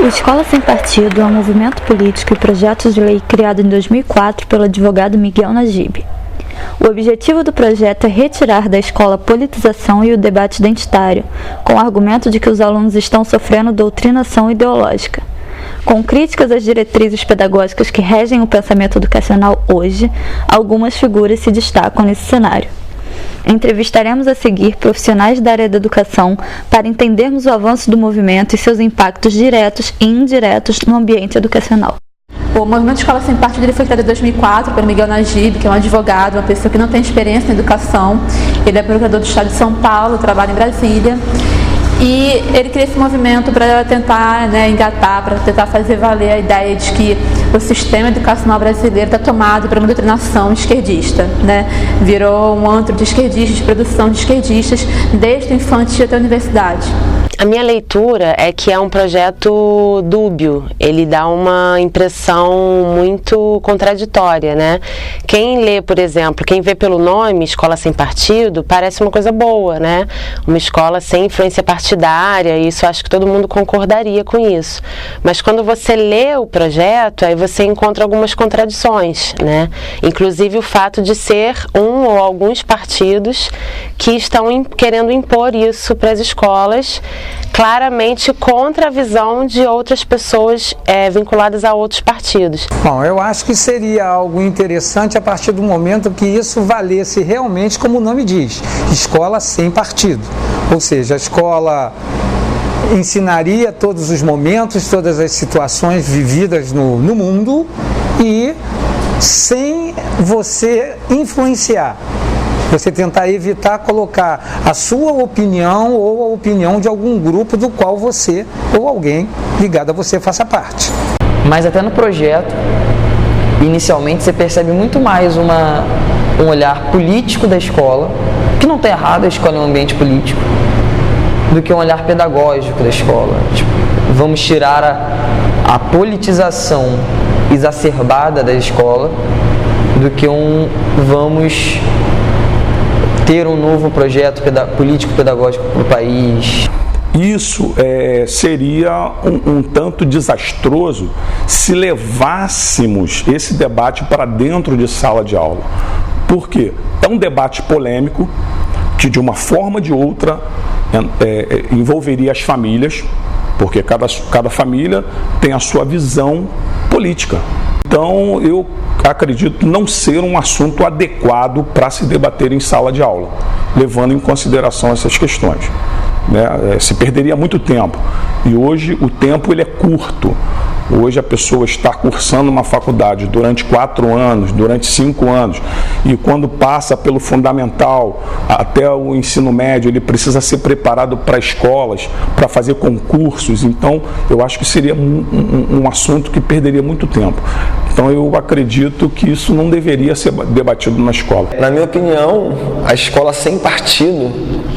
O Escola Sem Partido é um movimento político e projeto de lei criado em 2004 pelo advogado Miguel Najib. O objetivo do projeto é retirar da escola a politização e o debate identitário, com o argumento de que os alunos estão sofrendo doutrinação ideológica. Com críticas às diretrizes pedagógicas que regem o pensamento educacional hoje, algumas figuras se destacam nesse cenário. Entrevistaremos a seguir profissionais da área da educação para entendermos o avanço do movimento e seus impactos diretos e indiretos no ambiente educacional. O Movimento Escola Sem Partido foi criado em 2004 pelo Miguel Najib, que é um advogado, uma pessoa que não tem experiência na educação. Ele é procurador do Estado de São Paulo, trabalha em Brasília. E ele cria esse movimento para tentar engatar, para tentar fazer valer a ideia de que o sistema educacional brasileiro está tomado por uma doutrinação esquerdista. Virou um antro de esquerdistas, de produção de esquerdistas, desde o infantil até a universidade. A minha leitura é que é um projeto dúbio, ele dá uma impressão muito contraditória, né? Quem lê, por exemplo, quem vê pelo nome Escola Sem Partido, parece uma coisa boa, né? Uma escola sem influência partidária, isso acho que todo mundo concordaria com isso. Mas quando você lê o projeto, aí você encontra algumas contradições, né? Inclusive o fato de ser um ou alguns partidos que estão querendo impor isso para as escolas, claramente contra a visão de outras pessoas vinculadas a outros partidos. Bom, eu acho que seria algo interessante a partir do momento que isso valesse realmente como o nome diz, escola sem partido. Ou seja, a escola ensinaria todos os momentos, todas as situações vividas no mundo e sem você influenciar. Você tentar evitar colocar a sua opinião ou a opinião de algum grupo do qual você ou alguém ligado a você faça parte. Mas até no projeto, inicialmente você percebe muito mais um olhar político da escola, que não está errado, a escola é um ambiente político, do que um olhar pedagógico da escola. Vamos tirar a politização exacerbada da escola do que vamos ter um novo projeto político-pedagógico para o país. Isso seria um tanto desastroso se levássemos esse debate para dentro de sala de aula. Por quê? É um debate polêmico que, de uma forma ou de outra, envolveria as famílias, porque cada família tem a sua visão política. Então, eu acredito não ser um assunto adequado para se debater em sala de aula, levando em consideração essas questões. Se perderia muito tempo. E hoje o tempo ele é curto. Hoje a pessoa está cursando uma faculdade durante 4 anos, durante 5 anos, e quando passa pelo fundamental até o ensino médio, ele precisa ser preparado para escolas, para fazer concursos. Então, eu acho que seria um assunto que perderia muito tempo. Então, eu acredito que isso não deveria ser debatido na escola. Na minha opinião, a escola sem partido,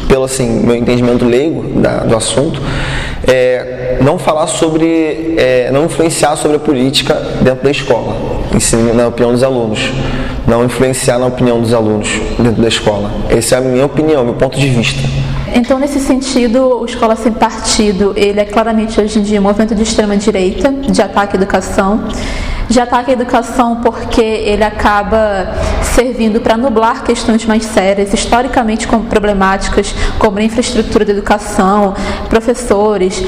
pelo meu entendimento leigo do assunto, não falar sobre, não influenciar sobre a política dentro da escola, na opinião dos alunos, não influenciar na opinião dos alunos dentro da escola. Essa é a minha opinião, meu ponto de vista. Então, nesse sentido, o Escola Sem Partido, ele é claramente hoje em dia um movimento de extrema-direita, de ataque à educação. De ataque à educação porque ele acaba servindo para nublar questões mais sérias, historicamente problemáticas, como a infraestrutura da educação, professores,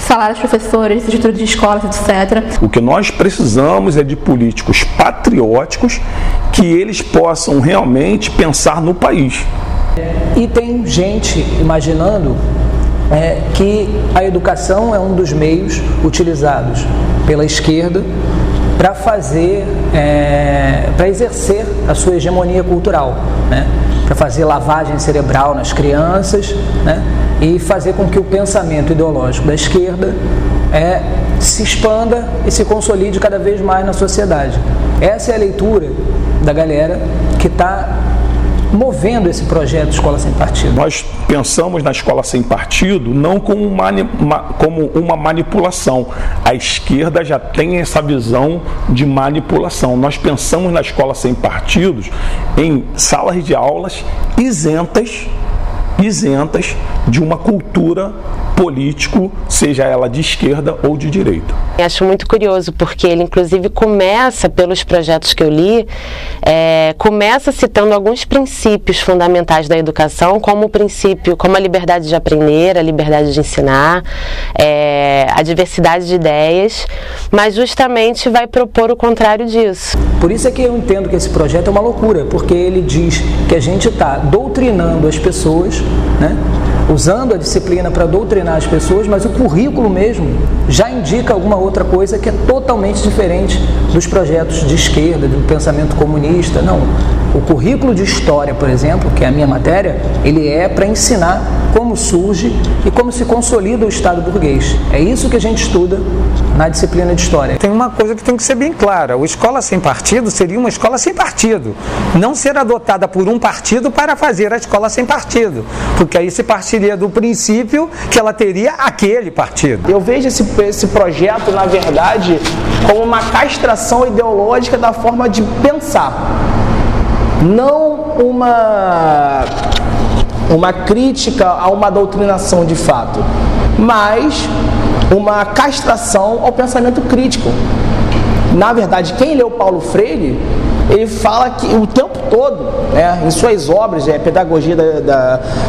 salários de professores, estrutura de escolas, etc. O que nós precisamos é de políticos patrióticos que eles possam realmente pensar no país. E tem gente imaginando que a educação é um dos meios utilizados pela esquerda para para exercer a sua hegemonia cultural, para fazer lavagem cerebral nas crianças, e fazer com que o pensamento ideológico da esquerda se expanda e se consolide cada vez mais na sociedade. Essa é a leitura da galera que está movendo esse projeto Escola Sem Partido. Nós pensamos na Escola Sem Partido não como uma manipulação. A esquerda já tem essa visão de manipulação. Nós pensamos na Escola Sem Partidos em salas de aulas isentas de uma cultura político, seja ela de esquerda ou de direita. Eu acho muito curioso, porque ele inclusive começa, pelos projetos que eu li, começa citando alguns princípios fundamentais da educação, como a liberdade de aprender, a liberdade de ensinar, a diversidade de ideias, mas justamente vai propor o contrário disso. Por isso é que eu entendo que esse projeto é uma loucura, porque ele diz que a gente está doutrinando as pessoas, né? Usando a disciplina para doutrinar as pessoas, mas o currículo mesmo já indica alguma outra coisa que é totalmente diferente dos projetos de esquerda, do pensamento comunista. Não, o currículo de história, por exemplo, que é a minha matéria, ele é para ensinar como surge e como se consolida o Estado burguês. É isso que a gente estuda na disciplina de história. Tem uma coisa que tem que ser bem clara: a escola sem partido seria uma escola sem partido, não ser adotada por um partido para fazer a escola sem partido, porque aí se partiria do princípio que ela teria aquele partido. Eu vejo esse projeto, na verdade, como uma castração ideológica da forma de pensar, não uma crítica a uma doutrinação de fato, mas uma castração ao pensamento crítico. Na verdade, quem leu Paulo Freire, ele fala que o tempo todo, em suas obras, Pedagogia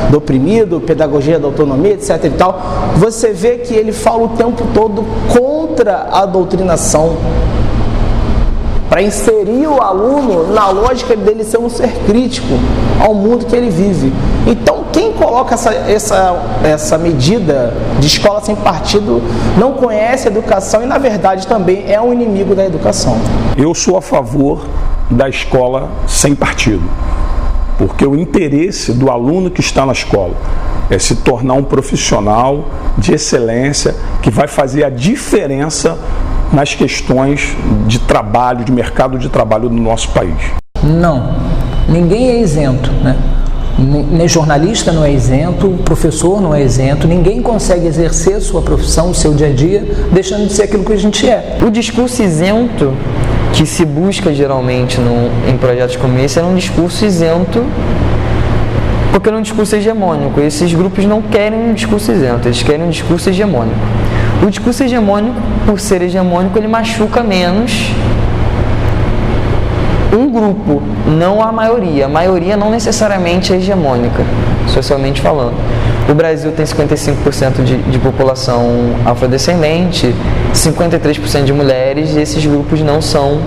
do Oprimido, Pedagogia da Autonomia, etc. e tal, você vê que ele fala o tempo todo contra a doutrinação, para inserir o aluno na lógica dele ser um ser crítico ao mundo que ele vive. Então, quem coloca essa medida de escola sem partido não conhece a educação e, na verdade, também é um inimigo da educação. Eu sou a favor da escola sem partido, porque o interesse do aluno que está na escola é se tornar um profissional de excelência que vai fazer a diferença nas questões de trabalho, de mercado de trabalho do nosso país. Não, ninguém é isento, né? Nem jornalista não é isento, professor não é isento, ninguém consegue exercer sua profissão, o seu dia a dia, deixando de ser aquilo que a gente é. O discurso isento que se busca geralmente em projetos como esse é um discurso isento, porque é um discurso hegemônico. Esses grupos não querem um discurso isento, eles querem um discurso hegemônico. O discurso hegemônico, por ser hegemônico, ele machuca menos um grupo, não a maioria. A maioria não necessariamente é hegemônica, socialmente falando. O Brasil tem 55% de população afrodescendente, 53% de mulheres, e esses grupos não são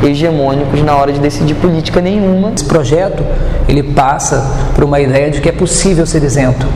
hegemônicos na hora de decidir política nenhuma. Esse projeto, ele passa por uma ideia de que é possível ser isento.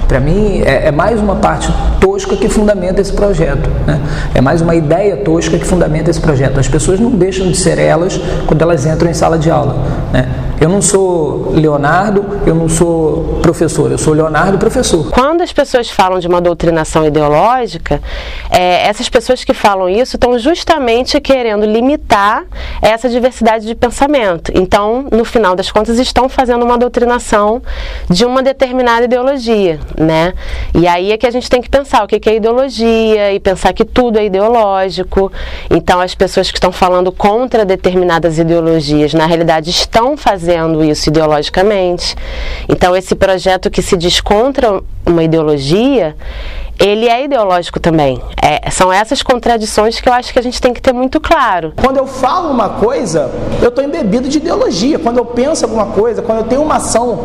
Para mim, é mais uma parte tosca que fundamenta esse projeto, né? É mais uma ideia tosca que fundamenta esse projeto. As pessoas não deixam de ser elas quando elas entram em sala de aula, né? Eu não sou Leonardo, eu não sou professor, eu sou Leonardo, professor. Quando as pessoas falam de uma doutrinação ideológica, essas pessoas que falam isso estão justamente querendo limitar essa diversidade de pensamento. Então, no final das contas, estão fazendo uma doutrinação de uma determinada ideologia, né? E aí é que a gente tem que pensar o que é ideologia e pensar que tudo é ideológico. Então, as pessoas que estão falando contra determinadas ideologias, na realidade, estão fazendo isso ideologicamente. Então, esse projeto que se diz contra uma ideologia, ele é ideológico também. São essas contradições que eu acho que a gente tem que ter muito claro. Quando eu falo uma coisa, eu estou embebido de ideologia. Quando eu penso alguma coisa, quando eu tenho uma ação,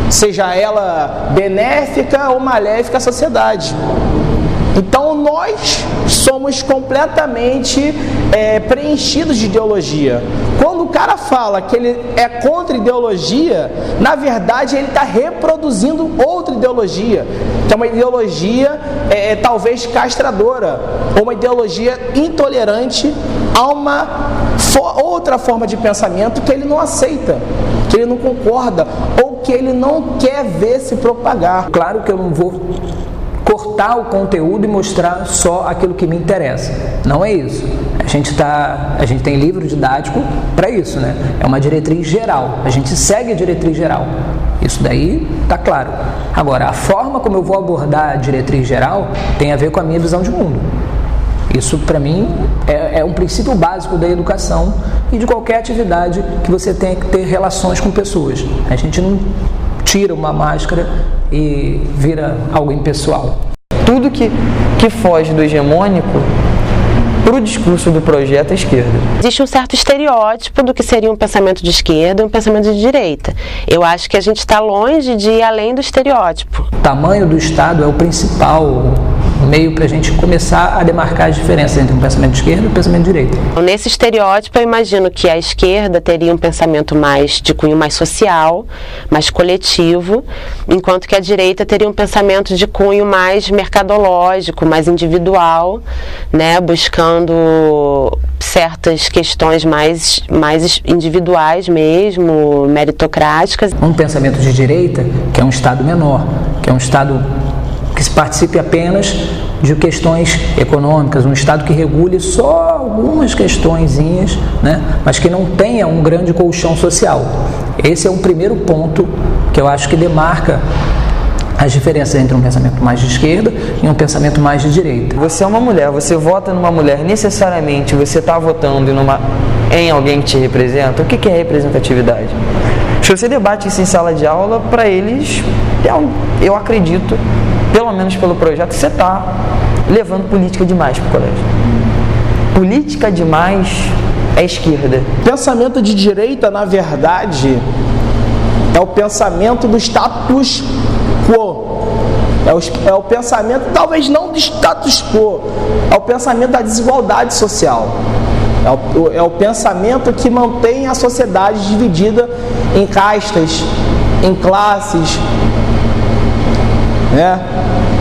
seja ela benéfica ou maléfica à sociedade. Então nós somos completamente preenchidos de ideologia. Quando o cara fala que ele é contra ideologia, na verdade ele está reproduzindo outra ideologia, que é uma ideologia talvez castradora, ou uma ideologia intolerante a uma outra forma de pensamento que ele não aceita, que ele não concorda, ou que ele não quer ver se propagar. Claro que eu não vou cortar o conteúdo e mostrar só aquilo que me interessa. Não é isso. A gente tem livro didático para isso, né? É uma diretriz geral. A gente segue a diretriz geral. Isso daí está claro. Agora, a forma como eu vou abordar a diretriz geral tem a ver com a minha visão de mundo. Isso, para mim, é um princípio básico da educação e de qualquer atividade que você tenha que ter relações com pessoas. A gente não tira uma máscara e vira algo impessoal. Tudo que foge do hegemônico para o discurso do projeto é esquerda. Existe um certo estereótipo do que seria um pensamento de esquerda e um pensamento de direita. Eu acho que a gente está longe de ir além do estereótipo. O tamanho do Estado é o principal meio para a gente começar a demarcar as diferenças entre um pensamento de esquerda e um pensamento de direita. Nesse estereótipo, eu imagino que a esquerda teria um pensamento mais de cunho mais social, mais coletivo, enquanto que a direita teria um pensamento de cunho mais mercadológico, mais individual, né, buscando certas questões mais individuais mesmo, meritocráticas. Um pensamento de direita, que é um Estado menor, que é um Estado que se participe apenas de questões econômicas, um Estado que regule só algumas questõezinhas, né, mas que não tenha um grande colchão social. Esse é um primeiro ponto que eu acho que demarca as diferenças entre um pensamento mais de esquerda e um pensamento mais de direita. Você é uma mulher, você vota numa mulher, necessariamente você está votando em alguém que te representa. O que é representatividade? Se você debate isso em sala de aula, para eles, eu acredito, pelo menos pelo projeto, você está levando política demais para o colégio. Política demais é esquerda. Pensamento de direita, na verdade, é o pensamento do status quo. É o pensamento, talvez não do status quo, é o pensamento da desigualdade social. É o pensamento que mantém a sociedade dividida em castas, em classes, né?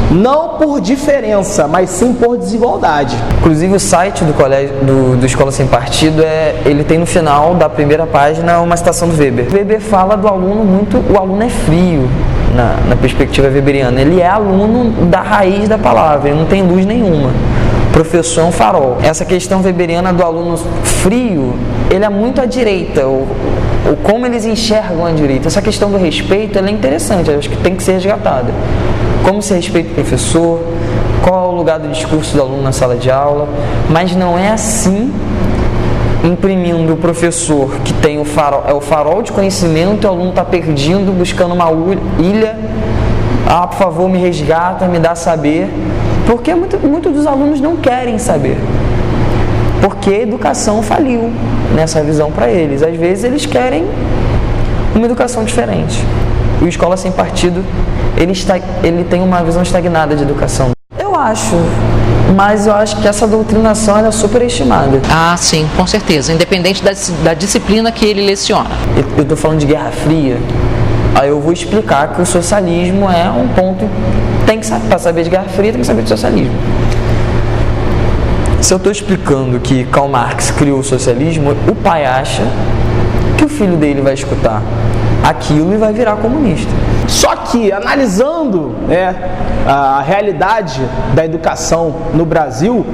Não por diferença, mas sim por desigualdade. Inclusive o site do colégio do Escola Sem Partido ele tem no final da primeira página uma citação do Weber. Weber fala do aluno o aluno é frio na perspectiva weberiana. Ele é aluno da raiz da palavra, ele não tem luz nenhuma. Professor é um farol. Essa questão weberiana do aluno frio, ele é muito à direita, como eles enxergam a direita. Essa questão do respeito, ela é interessante, eu acho que tem que ser resgatada. Como se respeita o professor, qual é o lugar do discurso do aluno na sala de aula, mas não é assim, imprimindo o professor que tem o farol de conhecimento, e o aluno está perdido, buscando uma ilha, por favor me resgata, me dá saber, porque muitos dos alunos não querem saber, porque a educação faliu nessa visão para eles. Às vezes eles querem uma educação diferente. E o Escola Sem Partido, ele tem uma visão estagnada de educação. Eu acho, mas eu acho que essa doutrinação é superestimada. Ah, sim, com certeza, independente da disciplina que ele leciona. Eu estou falando de Guerra Fria, aí eu vou explicar que o socialismo é um ponto, tem que saber, para saber de Guerra Fria, tem que saber de socialismo. Se eu estou explicando que Karl Marx criou o socialismo, o pai acha que o filho dele vai escutar aquilo e vai virar comunista. Só que, analisando a realidade da educação no Brasil,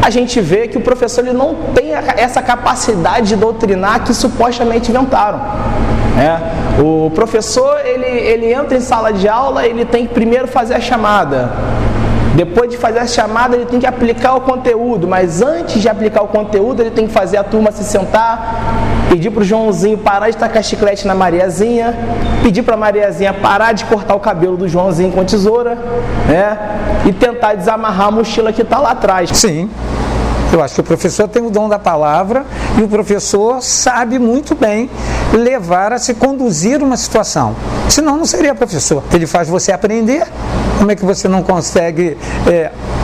a gente vê que o professor ele não tem essa capacidade de doutrinar que supostamente inventaram. O professor ele entra em sala de aula, ele tem que primeiro fazer a chamada. Depois de fazer a chamada, ele tem que aplicar o conteúdo, mas antes de aplicar o conteúdo, ele tem que fazer a turma se sentar, pedir para o Joãozinho parar de tacar chiclete na Mariazinha, pedir para a Mariazinha parar de cortar o cabelo do Joãozinho com tesoura, e tentar desamarrar a mochila que está lá atrás. Sim. Eu acho que o professor tem o dom da palavra e o professor sabe muito bem levar a se conduzir uma situação. Senão não seria professor. Ele faz você aprender. Como é que você não consegue,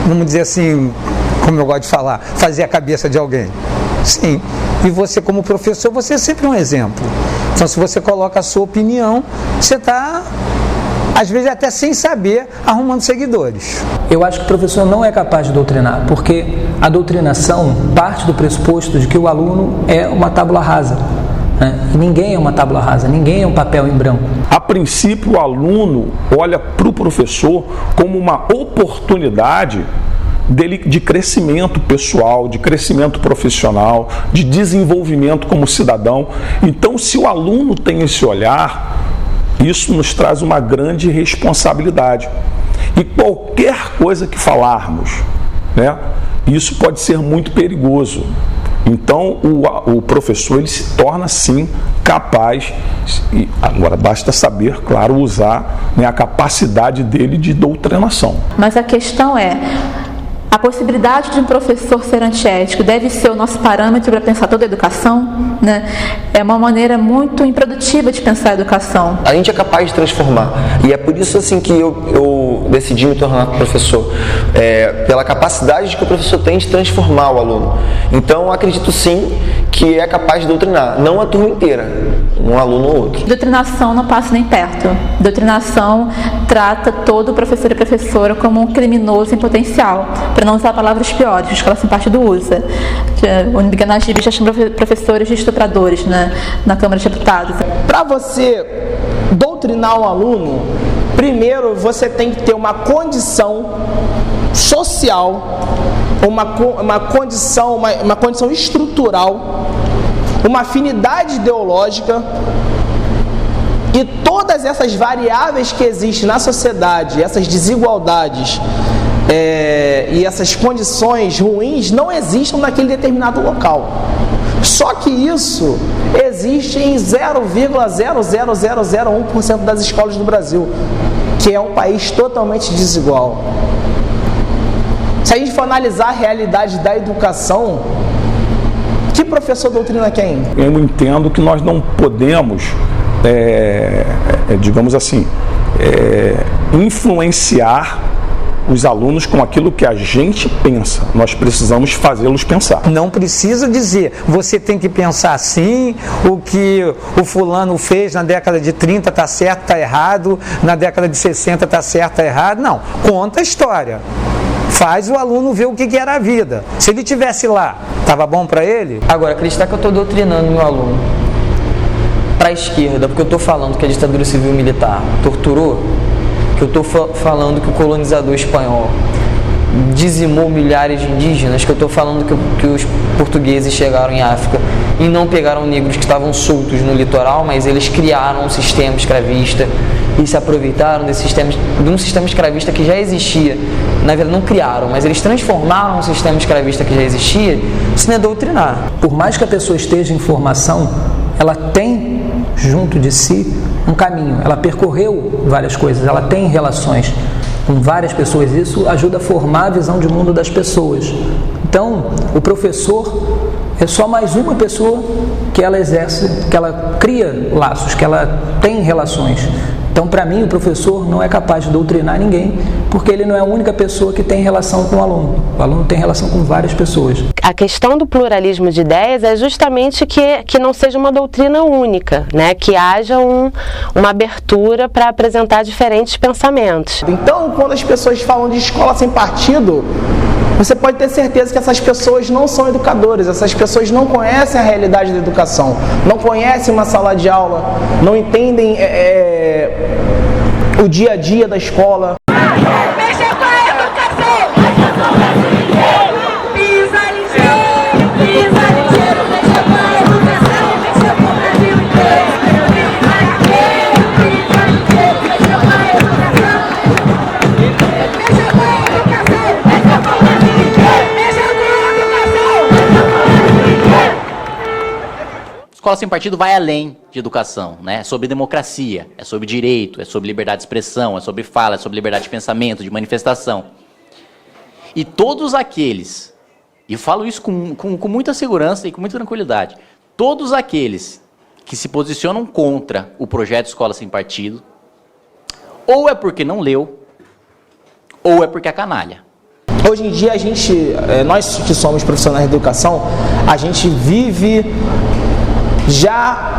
vamos dizer assim, como eu gosto de falar, fazer a cabeça de alguém? Sim. E você como professor, você é sempre um exemplo. Então se você coloca a sua opinião, você está, às vezes até sem saber, arrumando seguidores. Eu acho que o professor não é capaz de doutrinar, porque a doutrinação parte do pressuposto de que o aluno é uma tábula rasa. E ninguém é uma tábula rasa, ninguém é um papel em branco. A princípio, o aluno olha para o professor como uma oportunidade dele de crescimento pessoal, de crescimento profissional, de desenvolvimento como cidadão. Então, se o aluno tem esse olhar, isso nos traz uma grande responsabilidade. E qualquer coisa que falarmos, isso pode ser muito perigoso. Então, o professor ele se torna, sim, capaz, e agora basta saber, claro, usar, né, a capacidade dele de doutrinação. Mas a questão é, a possibilidade de um professor ser antiético deve ser o nosso parâmetro para pensar toda a educação, né? É uma maneira muito improdutiva de pensar a educação. A gente é capaz de transformar, e é por isso assim que eu decidi me tornar professor, pela capacidade que o professor tem de transformar o aluno. Então, acredito sim que é capaz de doutrinar, não a turma inteira, um aluno ou outro. Doutrinação não passa nem perto. Doutrinação trata todo professor e professora como um criminoso em potencial, para não usar palavras piores, que a escola sem partido usa. O Miguel Najib já chama professores de estupradores, né, na Câmara de Deputados. Para você doutrinar um aluno, primeiro você tem que ter uma condição social, uma condição estrutural, uma afinidade ideológica, e todas essas variáveis que existem na sociedade, essas desigualdades e essas condições ruins não existem naquele determinado local. Só que isso existe em 0,00001% das escolas do Brasil, que é um país totalmente desigual. Se a gente for analisar a realidade da educação, que professor doutrina quem? Eu entendo que nós não podemos, digamos assim, influenciar os alunos com aquilo que a gente pensa. Nós precisamos fazê-los pensar. Não precisa dizer, você tem que pensar assim, o que o fulano fez na década de 30 está certo, está errado, na década de 60 está certo, está errado. Não, conta a história. Faz o aluno ver o que era a vida. Se ele estivesse lá, estava bom para ele? Agora, acreditar que eu estou doutrinando meu aluno para a esquerda, porque eu estou falando que a ditadura civil-militar torturou, que eu estou falando que o colonizador espanhol dizimou milhares de indígenas, que eu estou falando que os portugueses chegaram em África e não pegaram negros que estavam soltos no litoral, mas eles criaram um sistema escravista e se aproveitaram de um sistema escravista que já existia. Na verdade, não criaram, mas eles transformaram um sistema escravista que já existia. Isso não é doutrinar. Por mais que a pessoa esteja em formação, ela tem junto de si um caminho, ela percorreu várias coisas, ela tem relações com várias pessoas, isso ajuda a formar a visão de mundo das pessoas. Então, o professor é só mais uma pessoa que ela exerce, que ela cria laços, que ela tem relações. Então, para mim, o professor não é capaz de doutrinar ninguém, porque ele não é a única pessoa que tem relação com o aluno. O aluno tem relação com várias pessoas. A questão do pluralismo de ideias é justamente que não seja uma doutrina única, né? Que haja uma abertura para apresentar diferentes pensamentos. Então, quando as pessoas falam de escola sem partido, você pode ter certeza que essas pessoas não são educadoras, essas pessoas não conhecem a realidade da educação, não conhecem uma sala de aula, não entendem o dia a dia da escola. Escola sem partido vai além de educação, né? É sobre democracia, é sobre direito, é sobre liberdade de expressão, é sobre fala, é sobre liberdade de pensamento, de manifestação. E todos aqueles, e eu falo isso com muita segurança e com muita tranquilidade, todos aqueles que se posicionam contra o projeto Escola Sem Partido, ou é porque não leu, ou é porque é canalha. Hoje em dia, nós que somos profissionais de educação, a gente vive já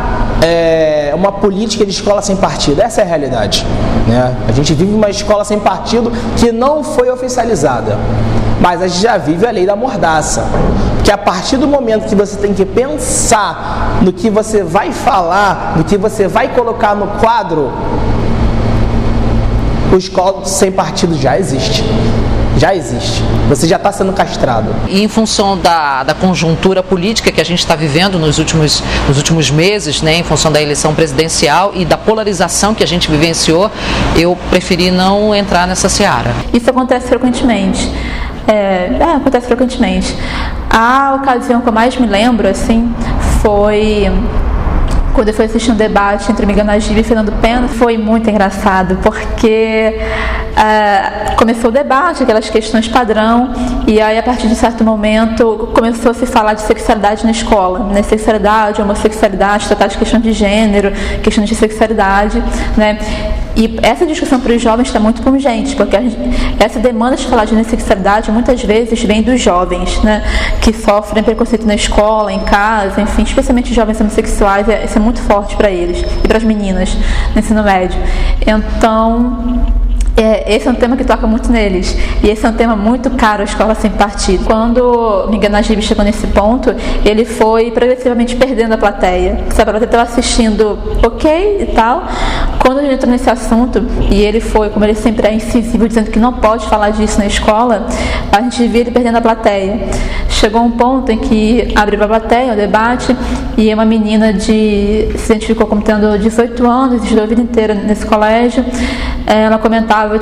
uma política de escola sem partido. Essa é a realidade, né? A gente vive uma escola sem partido que não foi oficializada, mas a gente já vive a lei da mordaça, que a partir do momento que você tem que pensar no que você vai falar, no que você vai colocar no quadro, o escola sem partido já existe. Já existe. Você já está sendo castrado. E em função da conjuntura política que a gente está vivendo nos últimos meses, né, em função da eleição presidencial e da polarização que a gente vivenciou, eu preferi não entrar nessa seara. Isso acontece frequentemente. Acontece frequentemente. A ocasião que eu mais me lembro, assim, foi quando eu fui assistir um debate entre Miguel Najib e Fernando Pena. Foi muito engraçado, porque começou o debate, aquelas questões padrão, e aí a partir de certo momento começou a se falar de sexualidade na escola, né? Sexualidade, homossexualidade, tratar de questão de gênero, questão de sexualidade, né? E essa discussão para os jovens está muito pungente, porque essa demanda de falar de sexualidade muitas vezes vem dos jovens, né? Que sofrem preconceito na escola, em casa, enfim, especialmente jovens homossexuais. Isso é muito forte para eles e para as meninas no ensino médio. Então, esse é um tema que toca muito neles, e esse é um tema muito caro à escola sem partido. Quando Miguel Najib chegou nesse ponto, ele foi progressivamente perdendo a plateia. A plateia estava assistindo ok e tal. Quando ele entrou nesse assunto, e ele foi, como ele sempre é, incisivo, dizendo que não pode falar disso na escola, a gente via ele perdendo a plateia. Chegou um ponto em que abriu a plateia, o debate, e uma menina se identificou como tendo 18 anos, estudou a vida inteira nesse colégio. Ela comentava,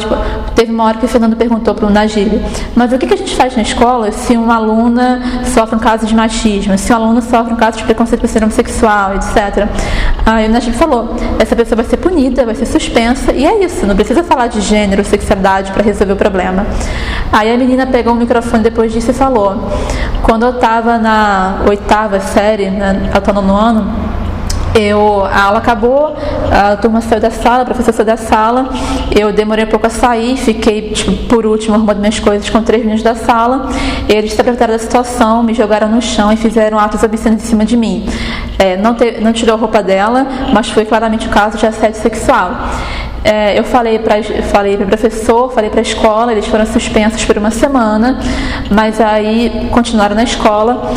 teve uma hora que o Fernando perguntou para o Najib: mas o que a gente faz na escola se uma aluna sofre um caso de machismo, se um aluno sofre um caso de preconceito por ser homossexual, etc. Aí o Najib falou: essa pessoa vai ser punida, vai ser suspensa, e é isso, não precisa falar de gênero, sexualidade para resolver o problema. Aí a menina pegou o microfone depois disso e falou: quando eu estava na 8ª série, né, ela está no 9º ano, a aula acabou, a turma saiu da sala, a professora saiu da sala, eu demorei um pouco a sair, fiquei por último arrumando minhas coisas com 3 meninos da sala. Eles se aproveitaram da situação, me jogaram no chão e fizeram atos obscenos em cima de mim. Não tirou a roupa dela, mas foi claramente o caso de assédio sexual. Eu falei para o professor, falei para a escola, eles foram suspensos por 1 semana, mas aí continuaram na escola.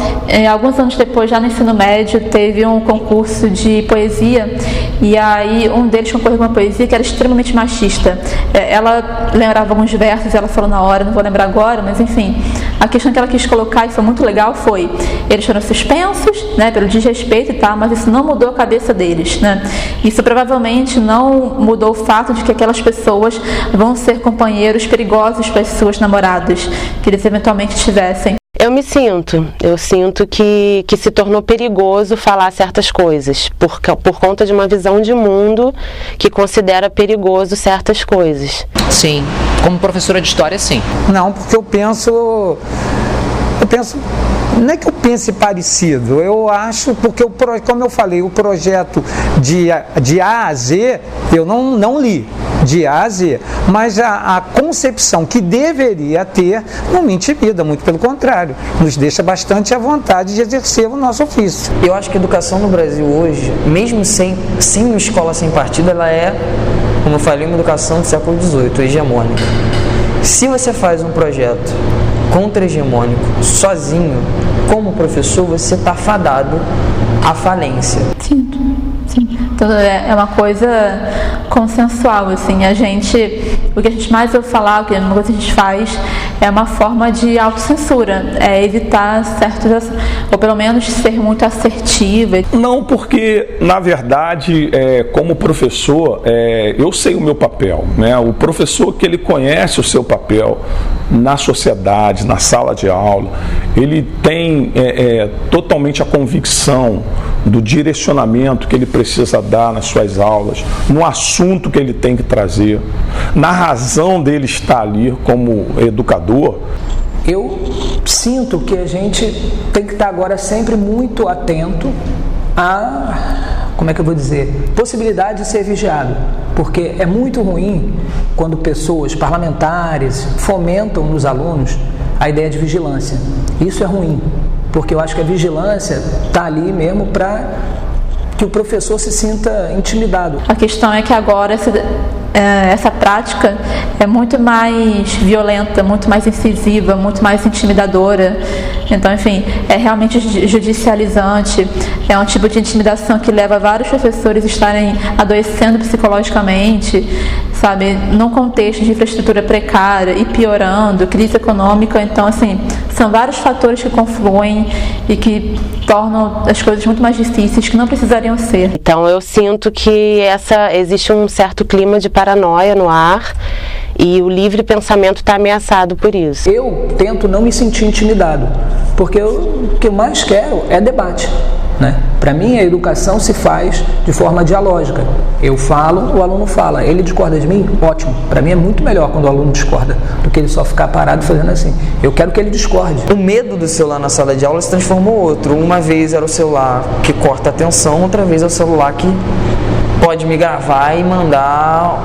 Alguns anos depois, já no ensino médio, teve um concurso de poesia, e aí um deles concorreu com uma poesia que era extremamente machista. Ela lembrava alguns versos, ela falou na hora, não vou lembrar agora, mas enfim, a questão que ela quis colocar, e foi muito legal, foi: eles foram suspensos, né, pelo desrespeito e tal, mas isso não mudou a cabeça deles, né? Isso provavelmente não mudou o fato de que aquelas pessoas vão ser companheiros perigosos para as suas namoradas, que eles eventualmente tivessem. Eu sinto que se tornou perigoso falar certas coisas, por conta de uma visão de mundo que considera perigoso certas coisas. Sim, como professora de história, sim. Não, porque eu penso, não é que eu pense parecido, eu acho, porque, como eu falei, o projeto de A a Z, eu não li, de A a Z, mas a concepção que deveria ter não me intimida, muito pelo contrário, nos deixa bastante à vontade de exercer o nosso ofício. Eu acho que a educação no Brasil hoje, mesmo sem uma escola sem partido, ela é, como eu falei, uma educação do século XVIII, hegemônica. Se você faz um projeto contra-hegemônico, sozinho, como professor, você está fadado à falência. Sim. Então, é uma coisa consensual, assim, o que a gente mais ouve falar, o que a gente faz, é uma forma de autocensura, é evitar certos, ou pelo menos ser muito assertiva. Não, porque, na verdade, como professor, eu sei o meu papel, né? O professor que ele conhece o seu papel na sociedade, na sala de aula, ele tem totalmente a convicção do direcionamento que ele precisa dar nas suas aulas, no assunto que ele tem que trazer, na razão dele estar ali como educador. Eu sinto que a gente tem que estar agora sempre muito atento a, possibilidade de ser vigiado, porque é muito ruim quando pessoas, parlamentares, fomentam nos alunos a ideia de vigilância. Isso é ruim, porque eu acho que a vigilância está ali mesmo para que o professor se sinta intimidado. A questão é que agora essa prática é muito mais violenta, muito mais incisiva, muito mais intimidadora. Então, enfim, é realmente judicializante, é um tipo de intimidação que leva vários professores a estarem adoecendo psicologicamente, sabe, num contexto de infraestrutura precária e piorando, crise econômica. Então, assim, são vários fatores que confluem e que tornam as coisas muito mais difíceis, que não precisariam ser. Então, eu sinto que existe um certo clima de paranoia no ar, E o livre pensamento está ameaçado por isso. Eu tento não me sentir intimidado, porque o que eu mais quero é debate. Né? Para mim, a educação se faz de forma dialógica. Eu falo, o aluno fala. Ele discorda de mim? Ótimo. Para mim é muito melhor quando o aluno discorda do que ele só ficar parado fazendo assim. Eu quero que ele discorde. O medo do celular na sala de aula se transformou em outro. Uma vez era o celular que corta a atenção, outra vez é o celular que pode me gravar e mandar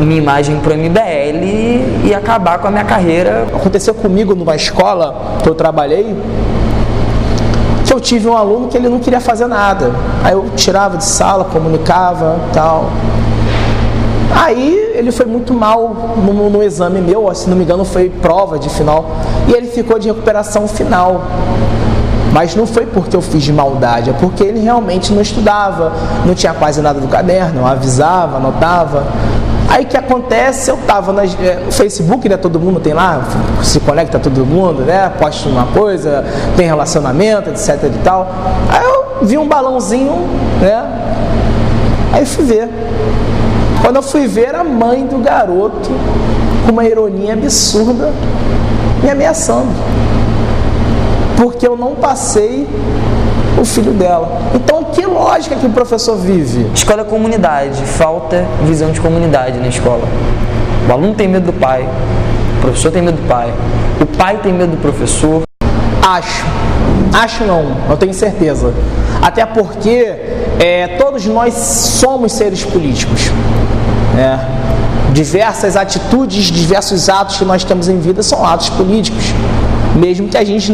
minha imagem para o MBL e acabar com a minha carreira. Aconteceu comigo numa escola que eu trabalhei, que eu tive um aluno que ele não queria fazer nada. Aí eu tirava de sala, comunicava, tal. Aí ele foi muito mal no exame meu, se não me engano foi prova de final, e ele ficou de recuperação final. Mas não foi porque eu fiz de maldade, é porque ele realmente não estudava, não tinha quase nada do caderno, eu avisava, anotava. Aí o que acontece, eu estava no Facebook, né, todo mundo tem lá, se conecta todo mundo, né, posta uma coisa, tem relacionamento, etc e tal. Aí eu vi um balãozinho, né, aí fui ver. Quando eu fui ver, a mãe do garoto, com uma ironia absurda, me ameaçando. Porque eu não passei o filho dela. Então, que lógica que o professor vive? Escola é comunidade, falta visão de comunidade na escola. O aluno tem medo do pai, o professor tem medo do pai, o pai tem medo do professor. Acho não, eu tenho certeza. Até porque todos nós somos seres políticos. Diversas atitudes, diversos atos que nós temos em vida são atos políticos. Mesmo que a gente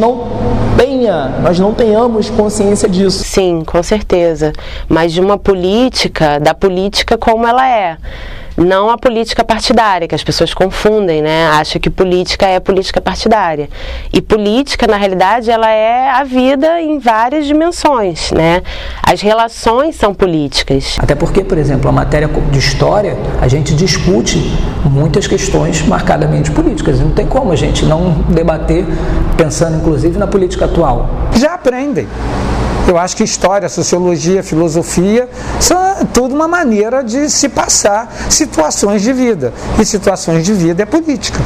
nós não tenhamos consciência disso. Sim, com certeza. Mas de uma política, da política como ela é. Não a política partidária, que as pessoas confundem, né? Acham que política é política partidária. E política, na realidade, ela é a vida em várias dimensões, né? As relações são políticas. Até porque, por exemplo, a matéria de história, a gente discute muitas questões marcadamente políticas. Não tem como a gente não debater pensando, inclusive, na política atual. Já aprendem. Eu acho que história, sociologia, filosofia são tudo uma maneira de se passar situações de vida. E situações de vida é política.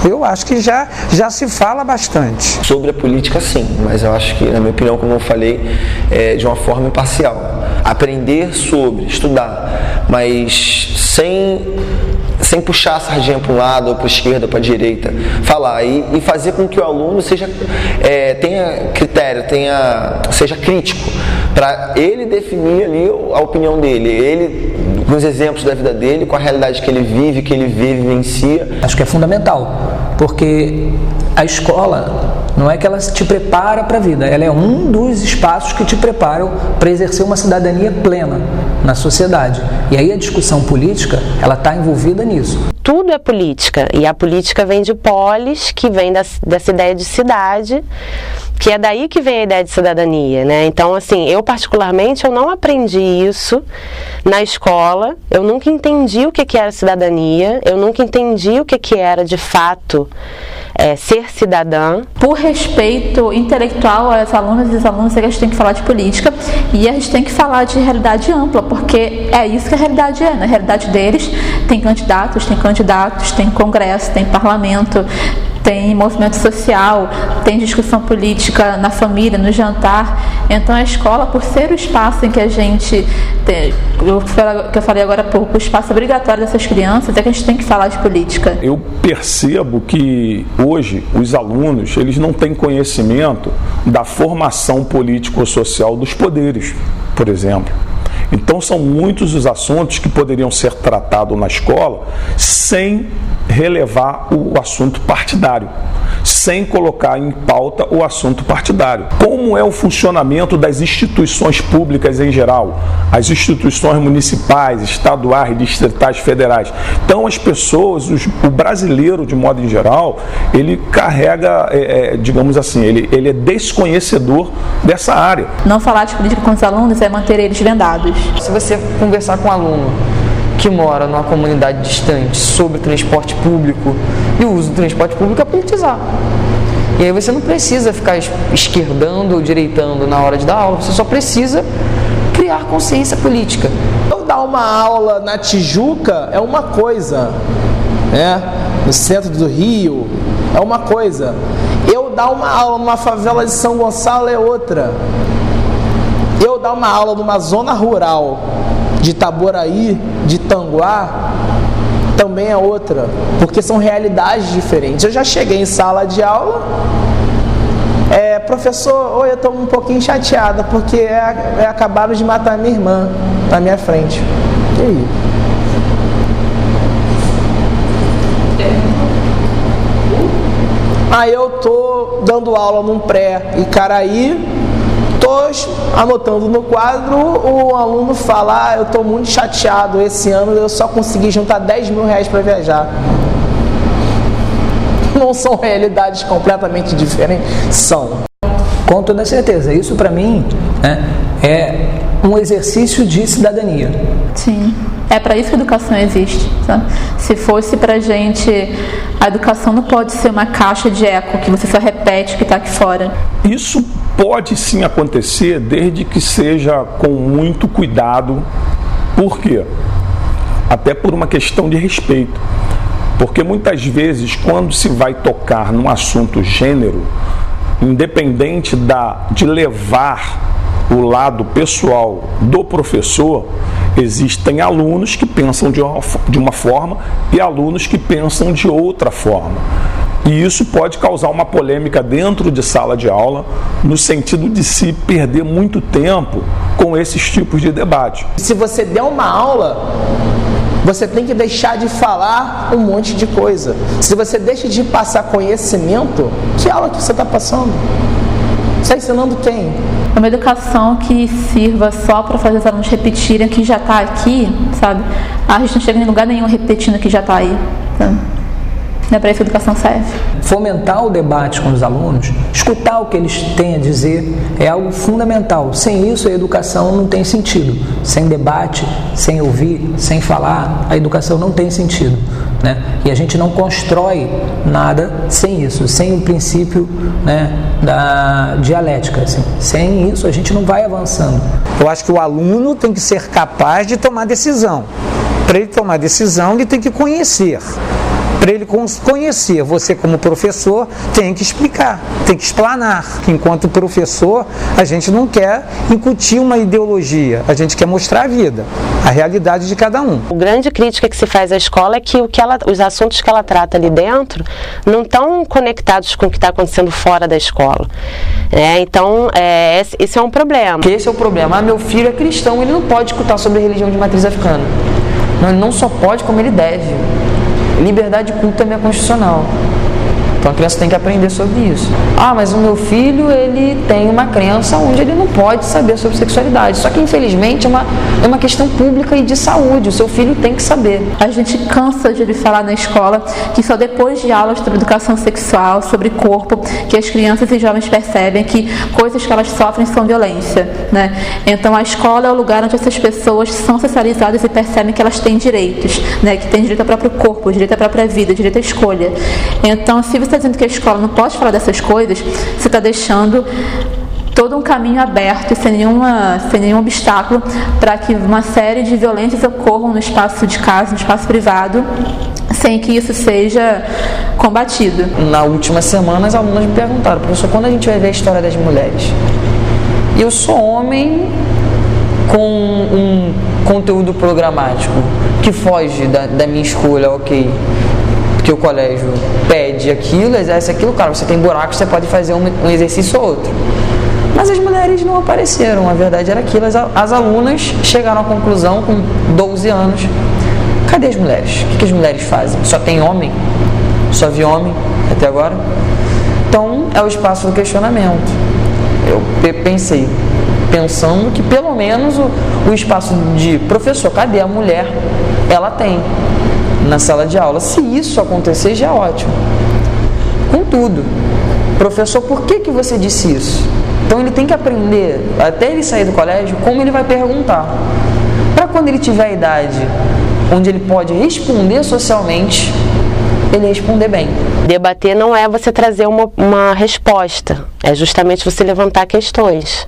Eu acho que já se fala bastante. Sobre a política, sim, mas eu acho que, na minha opinião, como eu falei, de uma forma imparcial. Aprender sobre, estudar, mas sem puxar a sardinha para um lado ou para a esquerda ou para a direita, falar e fazer com que o aluno tenha critério, seja crítico, para ele definir ali a opinião dele, ele, com os exemplos da vida dele, com a realidade que ele vivencia. Acho que é fundamental, porque a escola não é que ela te prepara para a vida, ela é um dos espaços que te preparam para exercer uma cidadania plena na sociedade. E aí a discussão política, ela está envolvida nisso. Tudo é política, e a política vem de polis, que vem dessa ideia de cidade, que é daí que vem a ideia de cidadania, né? Então, assim, eu particularmente, eu não aprendi isso na escola, eu nunca entendi o que era cidadania, eu nunca entendi o que era, de fato, ser cidadã. Por respeito intelectual às alunas e aos alunos, a gente tem que falar de política e a gente tem que falar de realidade ampla, porque é isso que a realidade é. Na realidade deles, tem candidatos, tem congresso, tem parlamento, tem movimento social, tem discussão política na família, no jantar. Então a escola, por ser o espaço em que a gente tem, que eu falei agora há pouco, o espaço obrigatório dessas crianças, é que a gente tem que falar de política. Eu percebo que hoje os alunos, eles não têm conhecimento da formação político-social dos poderes, por exemplo. Então são muitos os assuntos que poderiam ser tratados na escola sem relevar o assunto partidário, sem colocar em pauta o assunto partidário. Como é o funcionamento das instituições públicas em geral, as instituições municipais, estaduais, distritais, federais. Então as pessoas, o brasileiro de modo em geral, ele carrega, digamos assim, ele é desconhecedor dessa área. Não falar de política com os alunos é manter eles vendados. Se você conversar com um aluno que mora numa comunidade distante sobre transporte público, e o uso do transporte público é politizar. E aí você não precisa ficar esquerdando ou direitando na hora de dar aula, você só precisa criar consciência política. Eu dar uma aula na Tijuca é uma coisa, né, no centro do Rio, é uma coisa. Eu dar uma aula numa favela de São Gonçalo é outra. Eu dar uma aula numa zona rural de Itaboraí, de Tanguá, também é outra, porque são realidades diferentes. Eu já cheguei em sala de aula, professor, oi, eu estou um pouquinho chateada, porque acabaram de matar minha irmã na minha frente. E aí? Aí eu tô dando aula num pré-Icaraí, tô anotando no quadro, o aluno fala, eu tô muito chateado, esse ano eu só consegui juntar 10 mil reais para viajar. Não são realidades completamente diferentes? São. Com toda certeza. Isso para mim, né, é um exercício de cidadania. Sim. É para isso que a educação existe. Sabe? Se fosse para a gente, a educação não pode ser uma caixa de eco que você só repete o que está aqui fora. Isso pode sim acontecer, desde que seja com muito cuidado. Por quê? Até por uma questão de respeito. Porque muitas vezes, quando se vai tocar num assunto gênero, independente de levar o lado pessoal do professor, existem alunos que pensam de uma forma e alunos que pensam de outra forma. E isso pode causar uma polêmica dentro de sala de aula, no sentido de se perder muito tempo com esses tipos de debate. Se você der uma aula, você tem que deixar de falar um monte de coisa. Se você deixa de passar conhecimento, que aula que você está passando? Você está ensinando quem? É uma educação que sirva só para fazer os alunos repetirem o que já está aqui, sabe? A gente não chega em lugar nenhum repetindo o que já está aí, sabe? Não é para isso que a educação serve. Fomentar o debate com os alunos, escutar o que eles têm a dizer, é algo fundamental. Sem isso, a educação não tem sentido. Sem debate, sem ouvir, sem falar, a educação não tem sentido, né? E a gente não constrói nada sem isso, sem o princípio, né, da dialética. Assim. Sem isso, a gente não vai avançando. Eu acho que o aluno tem que ser capaz de tomar decisão. Para ele tomar decisão, ele tem que conhecer. Para ele conhecer, você como professor tem que explicar, tem que explanar. Enquanto professor, a gente não quer incutir uma ideologia, a gente quer mostrar a vida, a realidade de cada um. A grande crítica que se faz à escola é que os assuntos que ela trata ali dentro não estão conectados com o que está acontecendo fora da escola. Então, esse é um problema. Esse é o problema. Meu filho é cristão, ele não pode escutar sobre a religião de matriz africana. Não, ele não só pode, como ele deve. Liberdade de culto é constitucional. Então a criança tem que aprender sobre isso. Mas o meu filho, ele tem uma crença onde ele não pode saber sobre sexualidade. Só que, infelizmente, é uma questão pública e de saúde. O seu filho tem que saber. A gente cansa de falar na escola que só depois de aulas sobre educação sexual, sobre corpo, que as crianças e jovens percebem que coisas que elas sofrem são violência, né? Então a escola é o lugar onde essas pessoas são socializadas e percebem que elas têm direitos, né? Que têm direito ao próprio corpo, direito à própria vida, direito à escolha. Então, se você está dizendo que a escola não pode falar dessas coisas, você está deixando todo um caminho aberto, sem nenhum obstáculo, para que uma série de violências ocorram no espaço de casa, no espaço privado, sem que isso seja combatido. Na última semana, as alunas me perguntaram, professor, quando a gente vai ver a história das mulheres? Eu sou homem com um conteúdo programático que foge da minha escolha, ok? Porque o colégio pede aquilo, exerce aquilo, claro, você tem buracos, você pode fazer um exercício ou outro. Mas as mulheres não apareceram, a verdade era aquilo. As alunas chegaram à conclusão com 12 anos, cadê as mulheres? O que as mulheres fazem? Só tem homem? Só vi homem até agora? Então, é o espaço do questionamento. Eu pensando que pelo menos o espaço de professor, cadê a mulher? Ela tem na sala de aula. Se isso acontecer, já é ótimo. Contudo, professor, por que você disse isso? Então ele tem que aprender, até ele sair do colégio, como ele vai perguntar. Para quando ele tiver a idade onde ele pode responder socialmente, ele responder bem. Debater não é você trazer uma resposta, é justamente você levantar questões.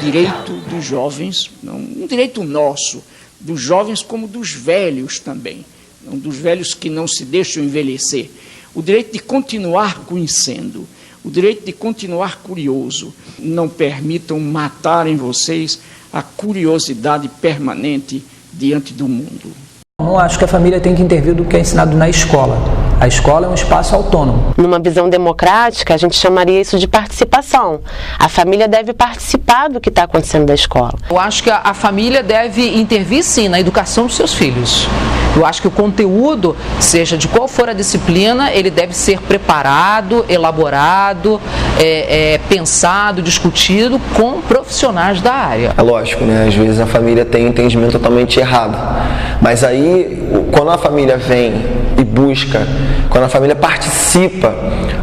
direito dos jovens, um direito nosso, dos jovens como dos velhos também, dos velhos que não se deixam envelhecer, o direito de continuar conhecendo, o direito de continuar curioso. Não permitam matar em vocês a curiosidade permanente diante do mundo. Não acho que a família tem que intervir do que é ensinado na escola. A escola é um espaço autônomo. Numa visão democrática, a gente chamaria isso de participação. A família deve participar do que está acontecendo da escola. Eu acho que a família deve intervir, sim, na educação dos seus filhos. Eu acho que o conteúdo, seja de qual for a disciplina, ele deve ser preparado, elaborado, pensado, discutido com profissionais da área. É lógico, né? Às vezes a família tem um entendimento totalmente errado. Mas aí, quando a família vem e busca, quando a família participa,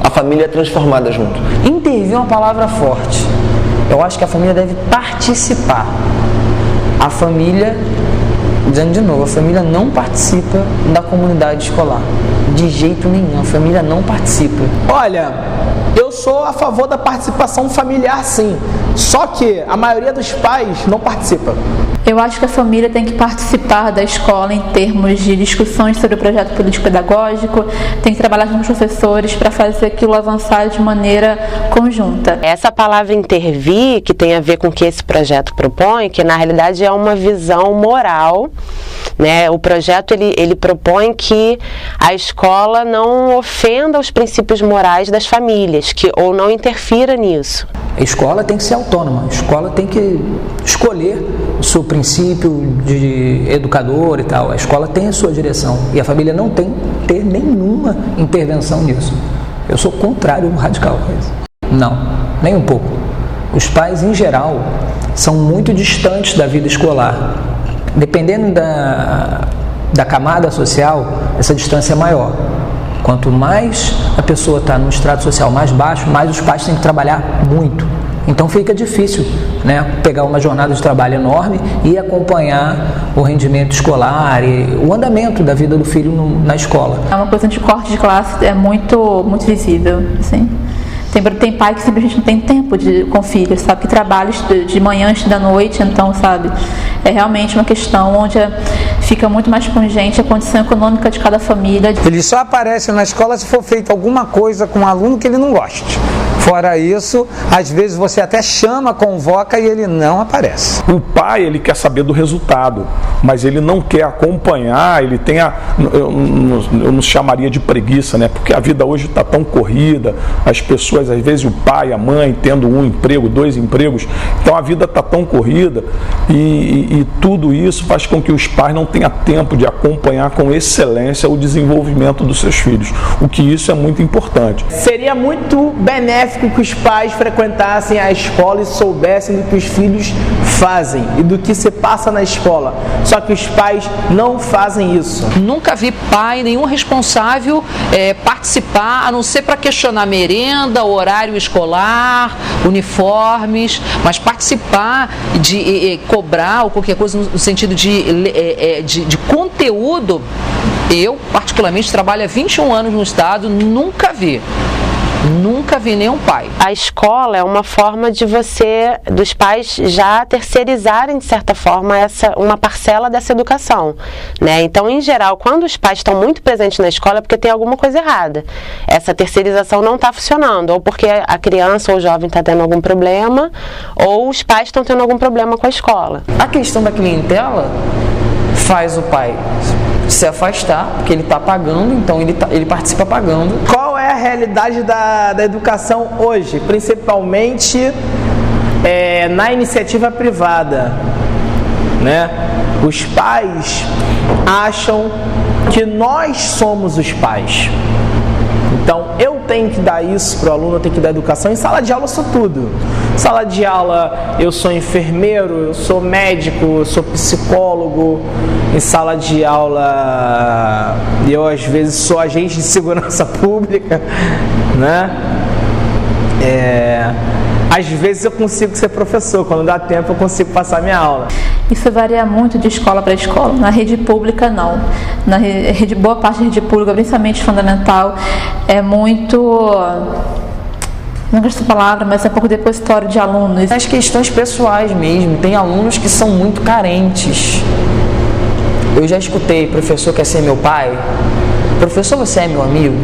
a família é transformada junto. Intervir é uma palavra forte. Eu acho que a família deve participar. A família, dizendo de novo, a família não participa da comunidade escolar. De jeito nenhum, a família não participa. Olha, eu sou a favor da participação familiar, sim. Só que a maioria dos pais não participa. Eu acho que a família tem que participar da escola em termos de discussões sobre o projeto político-pedagógico, tem que trabalhar com os professores para fazer aquilo avançar de maneira conjunta. Essa palavra intervir, que tem a ver com o que esse projeto propõe, que na realidade é uma visão moral, né? O projeto ele propõe que a escola não ofenda os princípios morais das famílias, ou não interfira nisso. A escola tem que ser autônoma, a escola tem que escolher o seu princípio de educador e tal. A escola tem a sua direção e a família não tem que ter nenhuma intervenção nisso. Eu sou contrário, radical a isso. Não, nem um pouco. Os pais, em geral, são muito distantes da vida escolar. Dependendo da camada social, essa distância é maior. Quanto mais a pessoa está no estrato social mais baixo, mais os pais têm que trabalhar muito. Então fica difícil, né, pegar uma jornada de trabalho enorme e acompanhar o rendimento escolar e o andamento da vida do filho na escola. É uma coisa de corte de classe, é muito visível, assim. Tem pai que simplesmente não tem tempo com filhos, sabe? Que trabalha de manhã, estuda à noite, então, sabe? É realmente uma questão onde fica muito mais pungente a condição econômica de cada família. Ele só aparece na escola se for feita alguma coisa com um aluno que ele não goste. Fora isso, às vezes você até chama, convoca e ele não aparece. O pai, ele quer saber do resultado, mas ele não quer acompanhar, ele tem eu não chamaria de preguiça, né? Porque a vida hoje está tão corrida, as pessoas, às vezes o pai, a mãe, tendo um emprego, 2 empregos, então a vida está tão corrida e tudo isso faz com que os pais não tenham tempo de acompanhar com excelência o desenvolvimento dos seus filhos, o que isso é muito importante. Seria muito benéfico que os pais frequentassem a escola e soubessem do que os filhos fazem e do que se passa na escola. Só que os pais não fazem isso. Nunca vi pai, nenhum responsável participar, a não ser para questionar merenda, horário escolar, uniformes, mas participar de cobrar ou qualquer coisa no sentido de conteúdo. Eu, particularmente, trabalho há 21 anos no estado, nunca vi nenhum pai. A escola é uma forma dos pais já terceirizarem, de certa forma, uma parcela dessa educação, né? Então, em geral, quando os pais estão muito presentes na escola é porque tem alguma coisa errada. Essa terceirização não está funcionando, ou porque a criança ou o jovem está tendo algum problema, ou os pais estão tendo algum problema com a escola. A questão da clientela faz o pai se afastar, porque ele está pagando, então ele participa pagando. Qual é a realidade da educação hoje, principalmente na iniciativa privada, né? Os pais acham que nós somos os pais. Então, eu tenho que dar isso para o aluno, eu tenho que dar educação. Em sala de aula eu sou tudo. Em sala de aula eu sou enfermeiro, eu sou médico, eu sou psicólogo. Em sala de aula eu às vezes sou agente de segurança pública, né? Às vezes eu consigo ser professor, quando dá tempo eu consigo passar minha aula. Isso varia muito de escola para escola. Na rede pública, não. Boa parte da rede pública, principalmente fundamental, é muito não gosto dessa palavra, mas é um pouco depositório de alunos. As questões pessoais mesmo, tem alunos que são muito carentes. Eu já escutei: professor quer ser meu pai? Professor, você é meu amigo?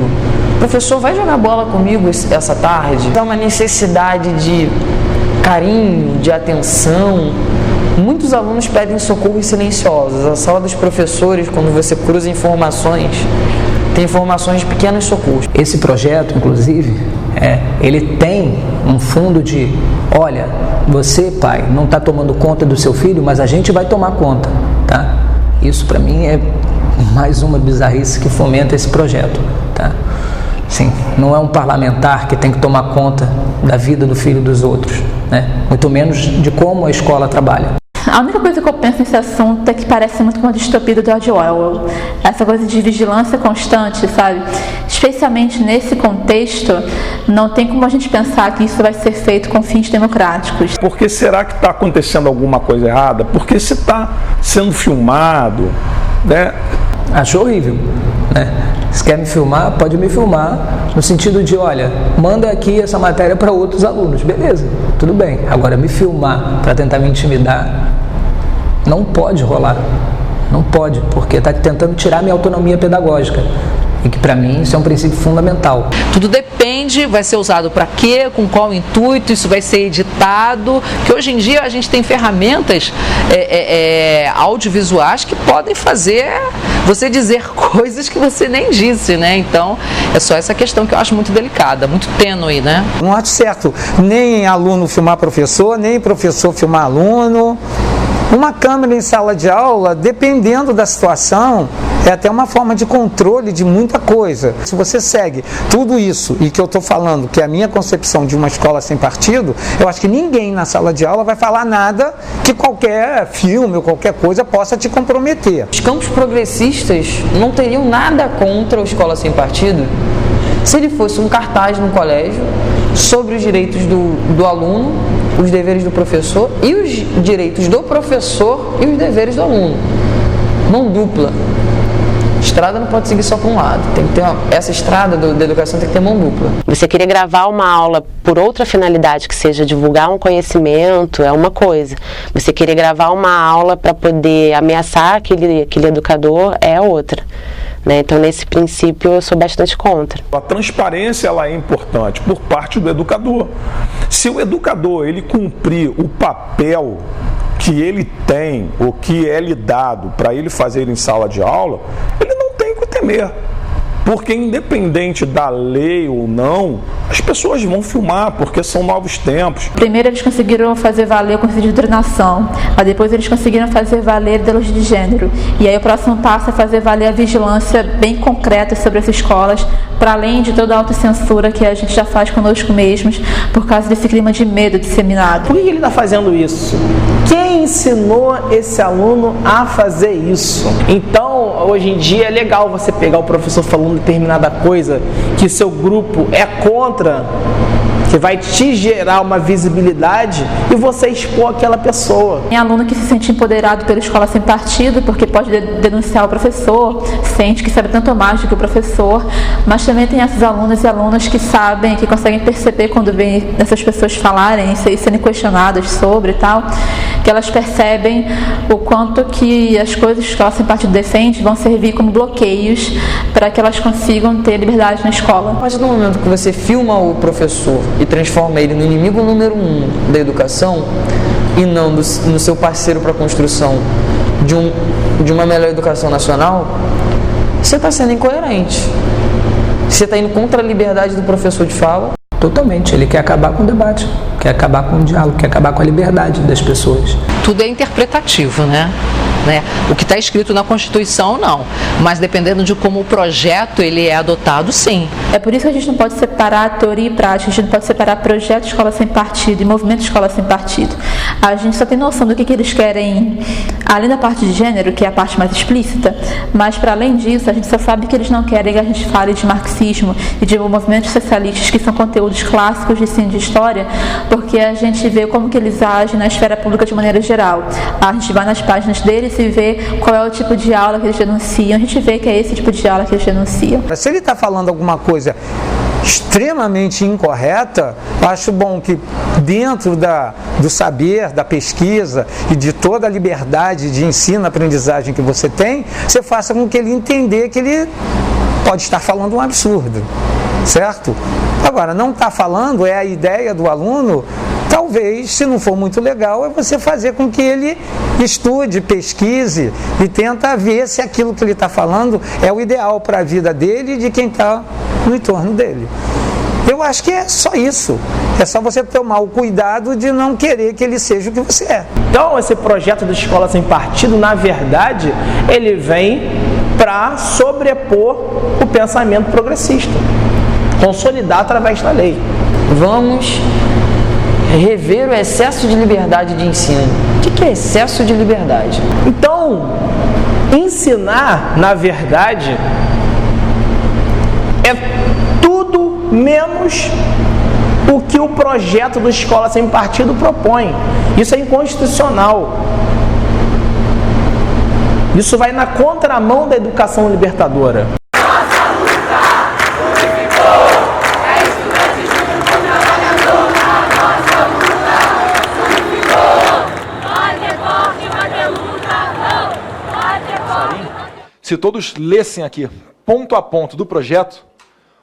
Professor, vai jogar bola comigo essa tarde? Dá uma necessidade de carinho, de atenção. Muitos alunos pedem socorros silenciosos. A sala dos professores, quando você cruza informações, tem informações de pequenos socorros. Esse projeto, inclusive, ele tem um fundo de: olha, você, pai, não está tomando conta do seu filho, mas a gente vai tomar conta, tá? Isso, para mim, é mais uma bizarrice que fomenta esse projeto, tá? Sim, não é um parlamentar que tem que tomar conta da vida do filho dos outros, né? Muito menos de como a escola trabalha. A única coisa que eu penso nesse assunto é que parece muito com a distopia do George Orwell. Essa coisa de vigilância constante, sabe? Especialmente nesse contexto, não tem como a gente pensar que isso vai ser feito com fins democráticos. Por que será que está acontecendo alguma coisa errada? Porque se está sendo filmado, né? Acho horrível, né? Se quer me filmar, pode me filmar, no sentido de: olha, manda aqui essa matéria para outros alunos. Beleza, tudo bem. Agora, me filmar para tentar me intimidar, não pode rolar. Não pode, porque está tentando tirar minha autonomia pedagógica. E que, para mim, isso é um princípio fundamental. Tudo depende, vai ser usado para quê, com qual intuito, isso vai ser editado, que hoje em dia a gente tem ferramentas audiovisuais que podem fazer você dizer coisas que você nem disse, né? Então, é só essa questão que eu acho muito delicada, muito tênue, né? Não acho certo nem aluno filmar professor, nem professor filmar aluno. Uma câmera em sala de aula, dependendo da situação, é até uma forma de controle de muita coisa. Se você segue tudo isso, e que eu estou falando, que é a minha concepção de uma escola sem partido, eu acho que ninguém na sala de aula vai falar nada que qualquer filme ou qualquer coisa possa te comprometer. Os campos progressistas não teriam nada contra a escola sem partido se ele fosse um cartaz no colégio sobre os direitos do aluno, os deveres do professor e os direitos do professor e os deveres do aluno. Mão dupla. Estrada não pode seguir só para um lado. Tem que ter essa estrada da educação tem que ter mão dupla. Você querer gravar uma aula por outra finalidade, que seja divulgar um conhecimento, é uma coisa. Você querer gravar uma aula para poder ameaçar aquele educador é outra. Né? Então, nesse princípio, eu sou bastante contra. A transparência ela é importante por parte do educador. Se o educador ele cumprir o papel que ele tem, ou que é lhe dado para ele fazer em sala de aula, ele não tem o que temer. Porque independente da lei ou não, as pessoas vão filmar, porque são novos tempos. Primeiro eles conseguiram fazer valer o conceito de doutrinação, aí depois eles conseguiram fazer valer a ideologia de gênero. E aí o próximo passo é fazer valer a vigilância bem concreta sobre as escolas, para além de toda a autocensura que a gente já faz conosco mesmos, por causa desse clima de medo disseminado. Por que ele está fazendo isso? Quem ensinou esse aluno a fazer isso? Então, hoje em dia é legal você pegar o professor falando determinada coisa que seu grupo é contra, que vai te gerar uma visibilidade e você expor aquela pessoa. Tem aluno que se sente empoderado pela escola sem partido, porque pode denunciar o professor, sente que sabe tanto mais do que o professor, mas também tem esses alunos e alunas que sabem, que conseguem perceber quando vêm essas pessoas falarem e serem questionadas sobre e tal, que elas percebem o quanto que as coisas que a escola sem partido defende vão servir como bloqueios para que elas consigam ter liberdade na escola. A partir do momento que você filma o professor e transforma ele no inimigo número 1 da educação e não no seu parceiro para a construção de uma melhor educação nacional, você está sendo incoerente. Você está indo contra a liberdade do professor de fala. Totalmente. Ele quer acabar com o debate, quer acabar com o diálogo, quer acabar com a liberdade das pessoas. Tudo é interpretativo, né? O que está escrito na Constituição, não. Mas dependendo de como o projeto ele é adotado, sim. É por isso que a gente não pode separar teoria e prática, a gente não pode separar projeto de escola sem partido e movimento de escola sem partido. A gente só tem noção do que eles querem, além da parte de gênero, que é a parte mais explícita, mas para além disso, a gente só sabe que eles não querem que a gente fale de marxismo e de movimentos socialistas, que são conteúdos clássicos de ensino de história, porque a gente vê como que eles agem na esfera pública de maneira geral. A gente vai nas páginas deles e vê qual é o tipo de aula que eles denunciam, a gente vê que é esse tipo de aula que eles denunciam. Se ele está falando alguma coisa extremamente incorreta, acho bom que dentro do saber, da pesquisa e de toda a liberdade de ensino, aprendizagem que você tem, você faça com que ele entender que ele pode estar falando um absurdo, certo? Agora, não está falando, é a ideia do aluno, talvez, se não for muito legal, é você fazer com que ele estude, pesquise e tenta ver se aquilo que ele está falando é o ideal para a vida dele e de quem está no entorno dele. Eu acho que é só isso. É só você tomar o cuidado de não querer que ele seja o que você é. Então, esse projeto da Escola Sem Partido, na verdade, ele vem para sobrepor o pensamento progressista, consolidar através da lei. Vamos rever o excesso de liberdade de ensino. O que é excesso de liberdade? Então, ensinar, na verdade, é tudo menos o que o projeto da Escola Sem Partido propõe. Isso é inconstitucional. Isso vai na contramão da educação libertadora. Se todos lessem aqui, ponto a ponto do projeto,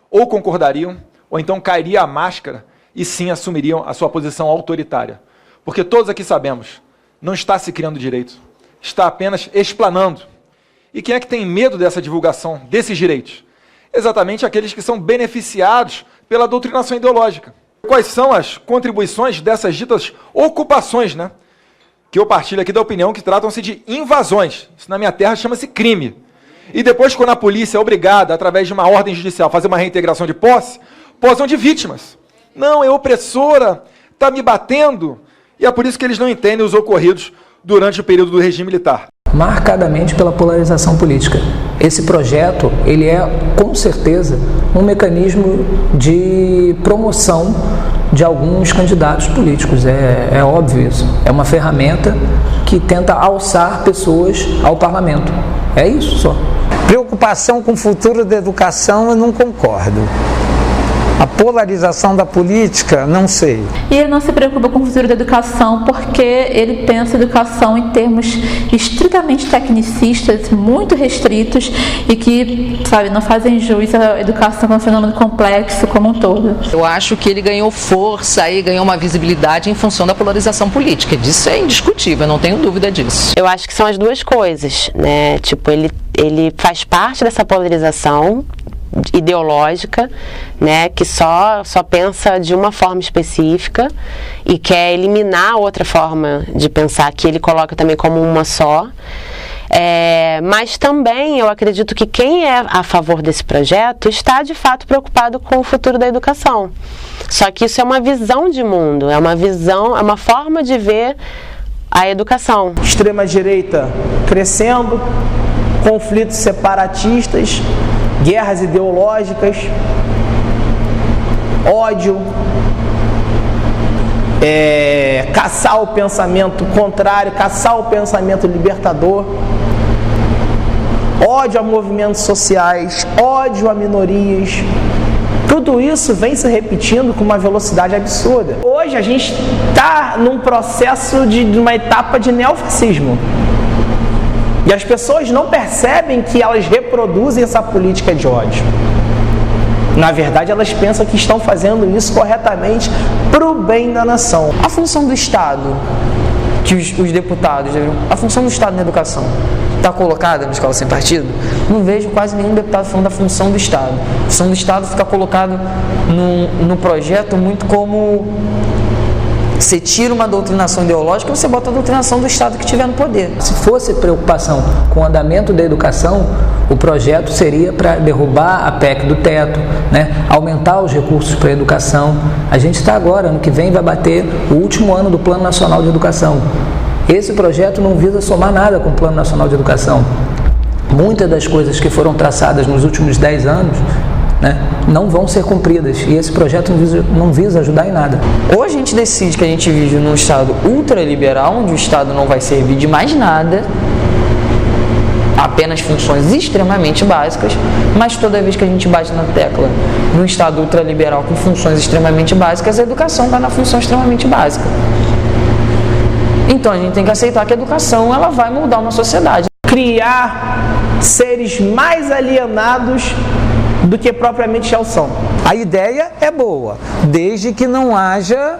ou concordariam, ou então cairia a máscara e sim assumiriam a sua posição autoritária. Porque todos aqui sabemos, não está se criando direito, está apenas explanando. E quem é que tem medo dessa divulgação, desses direitos? Exatamente aqueles que são beneficiados pela doutrinação ideológica. Quais são as contribuições dessas ditas ocupações, né? Que eu partilho aqui da opinião que tratam-se de invasões. Isso na minha terra chama-se crime. E depois, quando a polícia é obrigada, através de uma ordem judicial, a fazer uma reintegração de posse, posam de vítimas. Não, é opressora, está me batendo. E é por isso que eles não entendem os ocorridos durante o período do regime militar. Marcadamente pela polarização política. Esse projeto, ele é, com certeza, um mecanismo de promoção de alguns candidatos políticos. É óbvio isso. É uma ferramenta que tenta alçar pessoas ao parlamento. É isso só. Preocupação com o futuro da educação, eu não concordo. A polarização da política, não sei. E ele não se preocupa com o futuro da educação porque ele pensa a educação em termos estritamente tecnicistas, muito restritos e que, sabe, não fazem jus à educação como um fenômeno complexo como um todo. Eu acho que ele ganhou força e ganhou uma visibilidade em função da polarização política. Disso é indiscutível, eu não tenho dúvida disso. Eu acho que são as duas coisas, né? Tipo, ele faz parte dessa polarização ideológica, né, que só pensa de uma forma específica e quer eliminar outra forma de pensar, que ele coloca também como uma só. Mas também eu acredito que quem é a favor desse projeto está de fato preocupado com o futuro da educação. Só que isso é uma visão de mundo, é uma forma de ver a educação. Extrema-direita crescendo, conflitos separatistas, guerras ideológicas, ódio, caçar o pensamento contrário, caçar o pensamento libertador, ódio a movimentos sociais, ódio a minorias. Tudo isso vem se repetindo com uma velocidade absurda. Hoje a gente está num processo de uma etapa de neofascismo. E as pessoas não percebem que elas reproduzem essa política de ódio. Na verdade, elas pensam que estão fazendo isso corretamente para o bem da nação. A função do Estado, que os deputados, a função do Estado na educação está colocada na Escola Sem Partido? Não vejo quase nenhum deputado falando da função do Estado. A função do Estado fica colocado no projeto muito como... Você tira uma doutrinação ideológica e você bota a doutrinação do Estado que estiver no poder. Se fosse preocupação com o andamento da educação, o projeto seria para derrubar a PEC do teto, né? Aumentar os recursos para a educação. A gente está agora, ano que vem, vai bater o último ano do Plano Nacional de Educação. Esse projeto não visa somar nada com o Plano Nacional de Educação. Muitas das coisas que foram traçadas nos últimos 10 anos, né, não vão ser cumpridas, e esse projeto não visa ajudar em nada. Ou a gente decide que a gente vive num Estado ultraliberal, onde o Estado não vai servir de mais nada, apenas funções extremamente básicas, mas toda vez que a gente bate na tecla no Estado ultraliberal com funções extremamente básicas, a educação está na função extremamente básica. Então a gente tem que aceitar que a educação ela vai moldar uma sociedade. Criar seres mais alienados do que propriamente já são. A ideia é boa, desde que não haja,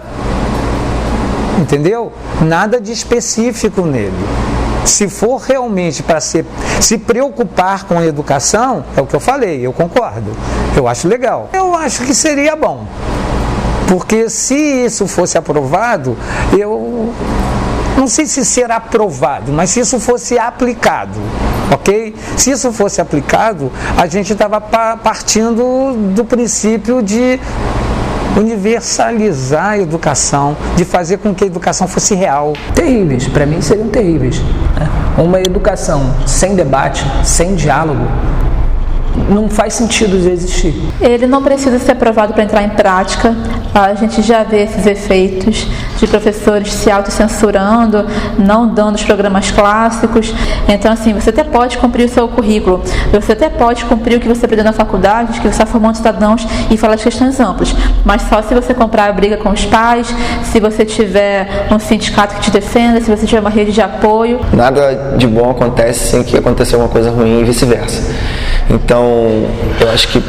entendeu? Nada de específico nele. Se for realmente para se preocupar com a educação, é o que eu falei, eu concordo. Eu acho legal. Eu acho que seria bom. Porque se isso fosse aprovado, eu não sei se será aprovado, mas se isso fosse aplicado, ok? Se isso fosse aplicado, a gente estava partindo do princípio de universalizar a educação, de fazer com que a educação fosse real. Terríveis, para mim seriam terríveis. Uma educação sem debate, sem diálogo, não faz sentido de existir. Ele não precisa ser aprovado para entrar em prática. A gente já vê esses efeitos de professores se autocensurando, não dando os programas clássicos. Então, assim, você até pode cumprir o seu currículo, você até pode cumprir o que você aprendeu na faculdade, que você está formando cidadãos e falar de questões amplas, mas só se você comprar a briga com os pais, se você tiver um sindicato que te defenda, se você tiver uma rede de apoio. Nada de bom acontece sem que aconteça alguma coisa ruim e vice-versa. Então, eu acho que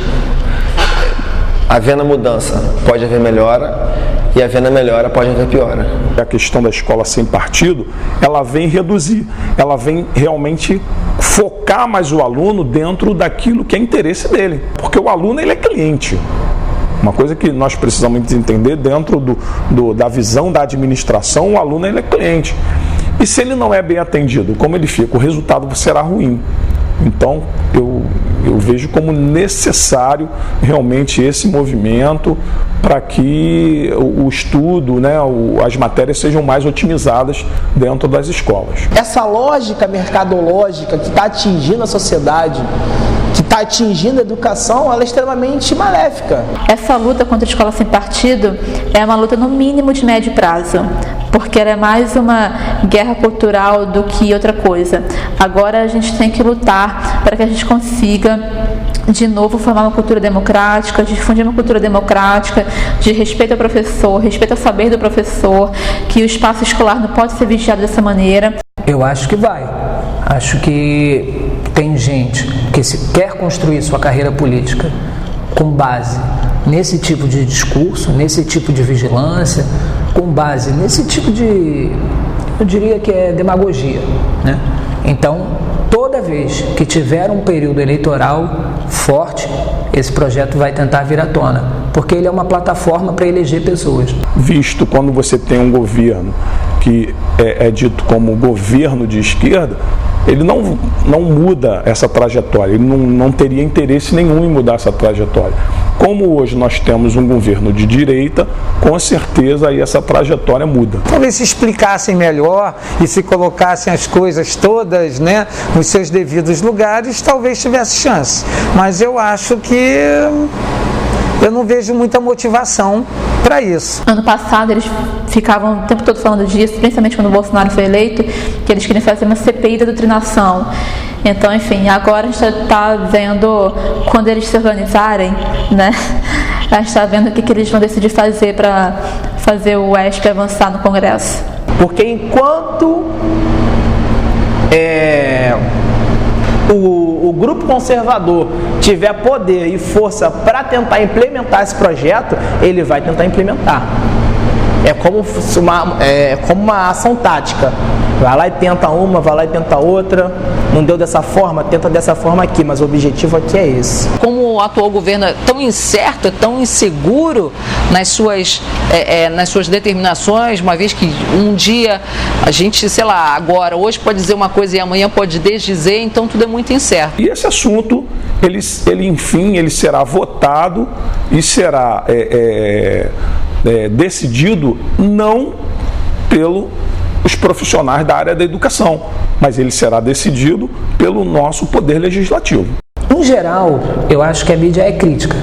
havendo mudança, pode haver melhora, e havendo melhora, pode haver piora. A questão da escola sem partido, ela vem reduzir, ela vem realmente focar mais o aluno dentro daquilo que é interesse dele, porque o aluno ele é cliente. Uma coisa que nós precisamos entender dentro da visão da administração, o aluno ele é cliente. E se ele não é bem atendido, como ele fica? O resultado será ruim. Então, eu vejo como necessário realmente esse movimento para que o estudo, né, as matérias sejam mais otimizadas dentro das escolas. Essa lógica mercadológica que está atingindo a sociedade, que está atingindo a educação, ela é extremamente maléfica. Essa luta contra a escola sem partido é uma luta no mínimo de médio prazo, porque ela é mais uma guerra cultural do que outra coisa. Agora a gente tem que lutar para que a gente consiga de novo formar uma cultura democrática, difundir uma cultura democrática, de respeito ao professor, respeito ao saber do professor, que o espaço escolar não pode ser vigiado dessa maneira. Eu acho que vai. Acho que tem gente que quer construir sua carreira política com base nesse tipo de discurso, nesse tipo de vigilância, com base nesse tipo de, eu diria que é demagogia, né? Então, toda vez que tiver um período eleitoral forte, esse projeto vai tentar vir à tona, porque ele é uma plataforma para eleger pessoas. Visto quando você tem um governo que é dito como governo de esquerda, ele não muda essa trajetória, ele não teria interesse nenhum em mudar essa trajetória. Como hoje nós temos um governo de direita, com certeza aí essa trajetória muda. Talvez se explicassem melhor e se colocassem as coisas todas, né, nos seus devidos lugares, talvez tivesse chance. Mas eu acho que eu não vejo muita motivação para isso. Ano passado eles ficavam o tempo todo falando disso, principalmente quando o Bolsonaro foi eleito, que eles queriam fazer uma CPI da doutrinação. Então, enfim, agora a gente está vendo, quando eles se organizarem, né? A gente está vendo o que eles vão decidir fazer para fazer o UESP avançar no Congresso. Porque enquanto o grupo conservador tiver poder e força para tentar implementar esse projeto, ele vai tentar implementar. É como uma ação tática. Vai lá e tenta uma, vai lá e tenta outra. Não deu dessa forma, tenta dessa forma aqui, mas o objetivo aqui é esse. Como o atual governo é tão incerto, é tão inseguro nas suas determinações, uma vez que um dia a gente, sei lá, hoje pode dizer uma coisa e amanhã pode desdizer, então tudo é muito incerto. E esse assunto, ele será votado e será decidido não pelos profissionais da área da educação, mas ele será decidido pelo nosso poder legislativo. Em geral, eu acho que a mídia é crítica.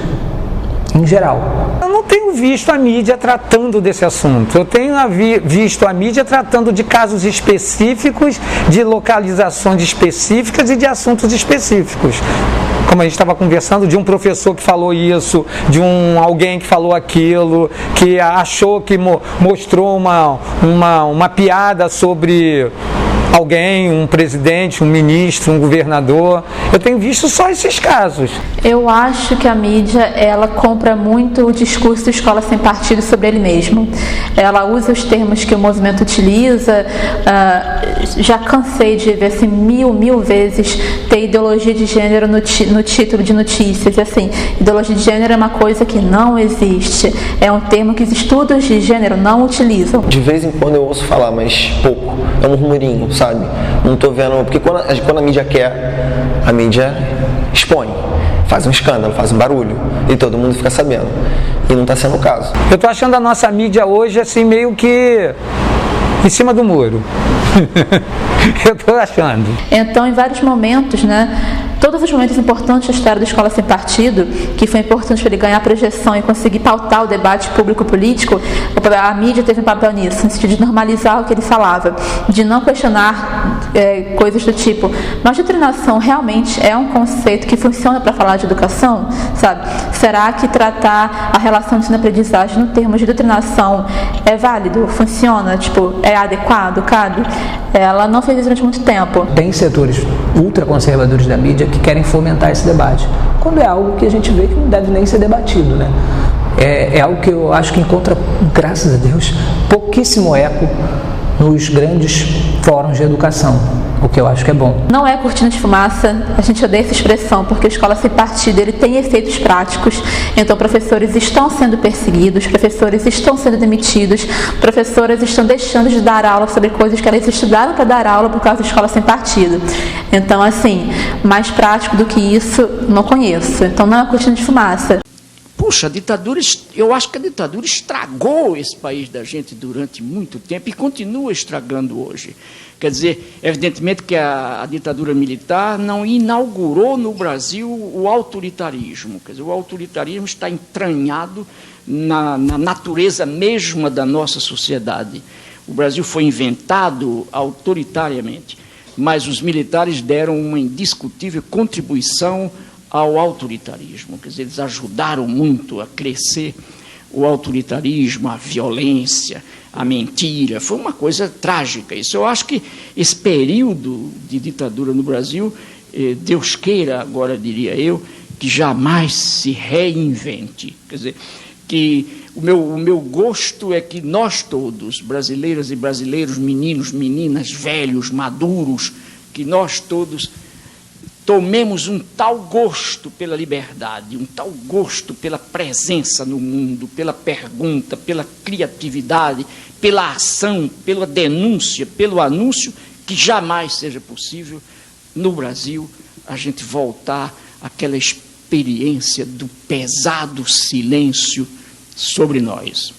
Em geral. Eu não tenho visto a mídia tratando desse assunto. Eu tenho visto a mídia tratando de casos específicos, de localizações específicas e de assuntos específicos. Como a gente estava conversando, de um professor que falou isso, de alguém que falou aquilo, que achou que mostrou uma piada sobre alguém, um presidente, um ministro, um governador. Eu tenho visto só esses casos. Eu acho que a mídia, ela compra muito o discurso de escola sem partido sobre ele mesmo. Ela usa os termos que o movimento utiliza. Já cansei de ver assim, mil vezes ter ideologia de gênero no título de notícias. E, assim, ideologia de gênero é uma coisa que não existe. É um termo que os estudos de gênero não utilizam. De vez em quando eu ouço falar, mas pouco. É um rumorinho, sabe? Não tô vendo... Porque quando a mídia quer, a mídia expõe. Faz um escândalo, faz um barulho. E todo mundo fica sabendo. E não está sendo o caso. Eu tô achando a nossa mídia hoje, assim, meio que em cima do muro. Eu tô achando. Então, em vários momentos, né? Todos os momentos importantes da história da Escola Sem Partido, que foi importante para ele ganhar projeção e conseguir pautar o debate público-político, a mídia teve um papel nisso, no sentido de normalizar o que ele falava, de não questionar coisas do tipo, mas doutrinação realmente é um conceito que funciona para falar de educação, sabe? Será que tratar a relação de ensino-aprendizagem no termo de doutrinação é válido? Funciona? Tipo, é adequado? Cabe? Ela não fez isso durante muito tempo. Tem setores ultraconservadores da mídia que querem fomentar esse debate, quando é algo que a gente vê que não deve nem ser debatido, né? É algo que eu acho que encontra, graças a Deus, pouquíssimo eco nos grandes fóruns de educação, o que eu acho que é bom. Não é cortina de fumaça, a gente odeia essa expressão, porque a Escola Sem Partido ele tem efeitos práticos, então professores estão sendo perseguidos, professores estão sendo demitidos, professoras estão deixando de dar aula sobre coisas que elas estudaram para dar aula por causa da Escola Sem Partido. Então, assim, mais prático do que isso, não conheço. Então, não é cortina de fumaça. Puxa, a ditadura, eu acho que a ditadura estragou esse país da gente durante muito tempo e continua estragando hoje. Quer dizer, evidentemente que a ditadura militar não inaugurou no Brasil o autoritarismo. Quer dizer, o autoritarismo está entranhado na natureza mesma da nossa sociedade. O Brasil foi inventado autoritariamente, mas os militares deram uma indiscutível contribuição ao autoritarismo. Quer dizer, eles ajudaram muito a crescer o autoritarismo, a violência, a mentira. Foi uma coisa trágica isso. Eu acho que esse período de ditadura no Brasil, Deus queira, agora diria eu, que jamais se reinvente. Quer dizer, que o meu gosto é que nós todos, brasileiras e brasileiros, meninos, meninas, velhos, maduros, que nós todos tomemos um tal gosto pela liberdade, um tal gosto pela presença no mundo, pela pergunta, pela criatividade, pela ação, pela denúncia, pelo anúncio, que jamais seja possível, no Brasil, a gente voltar àquela experiência do pesado silêncio sobre nós.